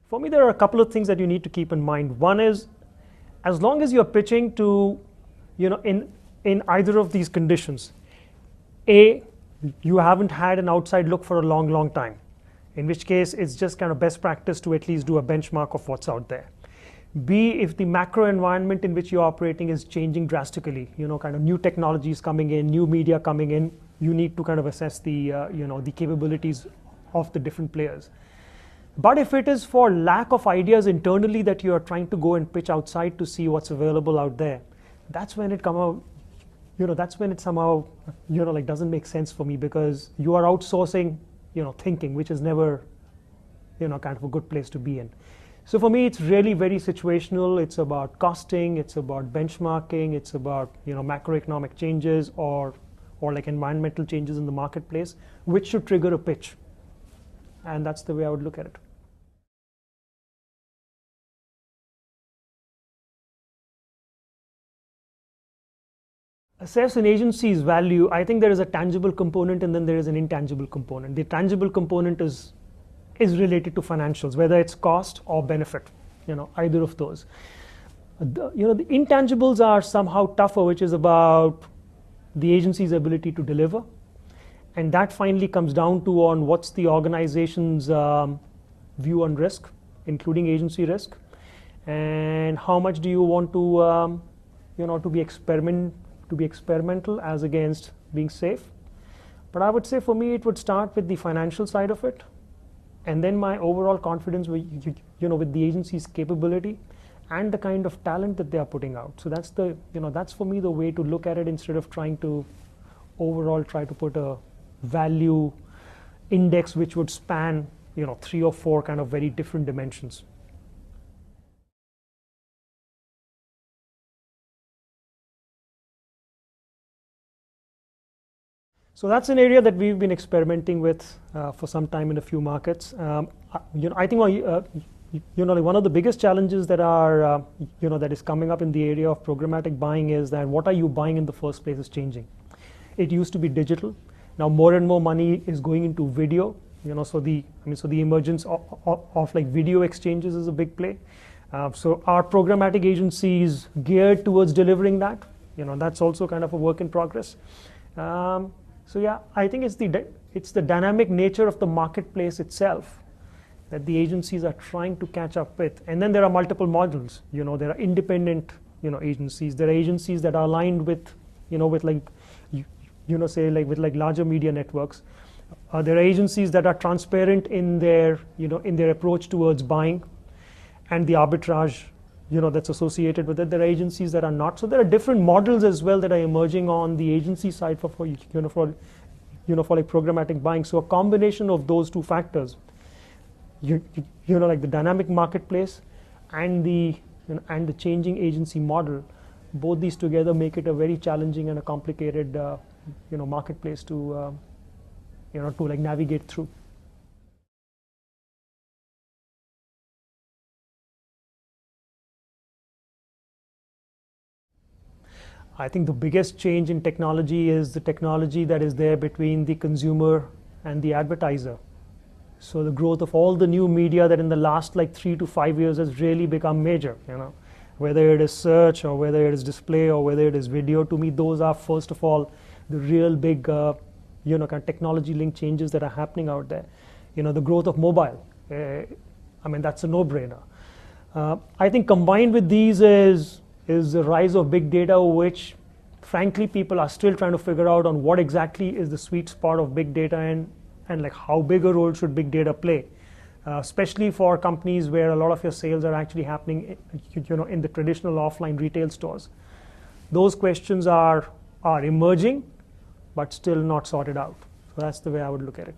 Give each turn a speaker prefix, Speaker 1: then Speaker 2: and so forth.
Speaker 1: For me, there are a couple of things that you need to keep in mind. One is, as long as you're pitching to, in either of these conditions, A, you haven't had an outside look for a long time, in which case it's just kind of best practice to at least do a benchmark of what's out there. B, if the macro environment in which you're operating is changing drastically, kind of new technologies coming in, new media coming in, you need to kind of assess the, the capabilities of the different players. But if it is for lack of ideas internally that you are trying to go and pitch outside to see what's available out there, that's when it that's when it somehow, like doesn't make sense for me, because you are outsourcing, thinking, which is never, kind of a good place to be in. So for me, it's really very situational. It's about costing, it's about benchmarking, it's about, macroeconomic changes or like environmental changes in the marketplace, which should trigger a pitch. And that's the way I would look at it. Assess an agency's value. I think there is a tangible component and then there is an intangible component. The tangible component is related to financials, whether it's cost or benefit, either of those. The intangibles are somehow tougher, which is about the agency's ability to deliver. And that finally comes down to on what's the organization's view on risk, including agency risk, and how much do you want to, to be experimental as against being safe. But I would say for me, it would start with the financial side of it, and then my overall confidence with, with the agency's capability and the kind of talent that they are putting out. So that's the, that's for me the way to look at it, instead of trying to overall try to put a value index which would span, 3 or 4 kind of very different dimensions. So that's an area that we've been experimenting with for some time in a few markets. I think like one of the biggest challenges that are that is coming up in the area of programmatic buying is that what are you buying in the first place is changing. It used to be digital. Now more and more money is going into video. So the emergence of like video exchanges is a big play. So our programmatic agencies geared towards delivering that. That's also kind of a work in progress. So yeah, I think it's the dynamic nature of the marketplace itself that the agencies are trying to catch up with. And then there are multiple models. There are independent, agencies. There are agencies that are aligned with, with like, say like with like larger media networks. There are agencies that are transparent in their, in their approach towards buying and the arbitrage, that's associated with it. There are agencies that are not. So there are different models as well that are emerging on the agency side for like programmatic buying. So a combination of those two factors, like the dynamic marketplace and the and the changing agency model, both these together make it a very challenging and a complicated marketplace to to like navigate through. I think the biggest change in technology is the technology that is there between the consumer and the advertiser. So the growth of all the new media that in the last like 3 to 5 years has really become major, whether it is search or whether it is display or whether it is video. To me, those are first of all the real big, kind of technology linked changes that are happening out there. The growth of mobile, that's a no-brainer. I think combined with these is the rise of big data, which frankly people are still trying to figure out on what exactly is the sweet spot of big data and like how big a role should big data play, especially for companies where a lot of your sales are actually happening in the traditional offline retail stores. Those questions are emerging but still not sorted out. So that's the way I would look at it.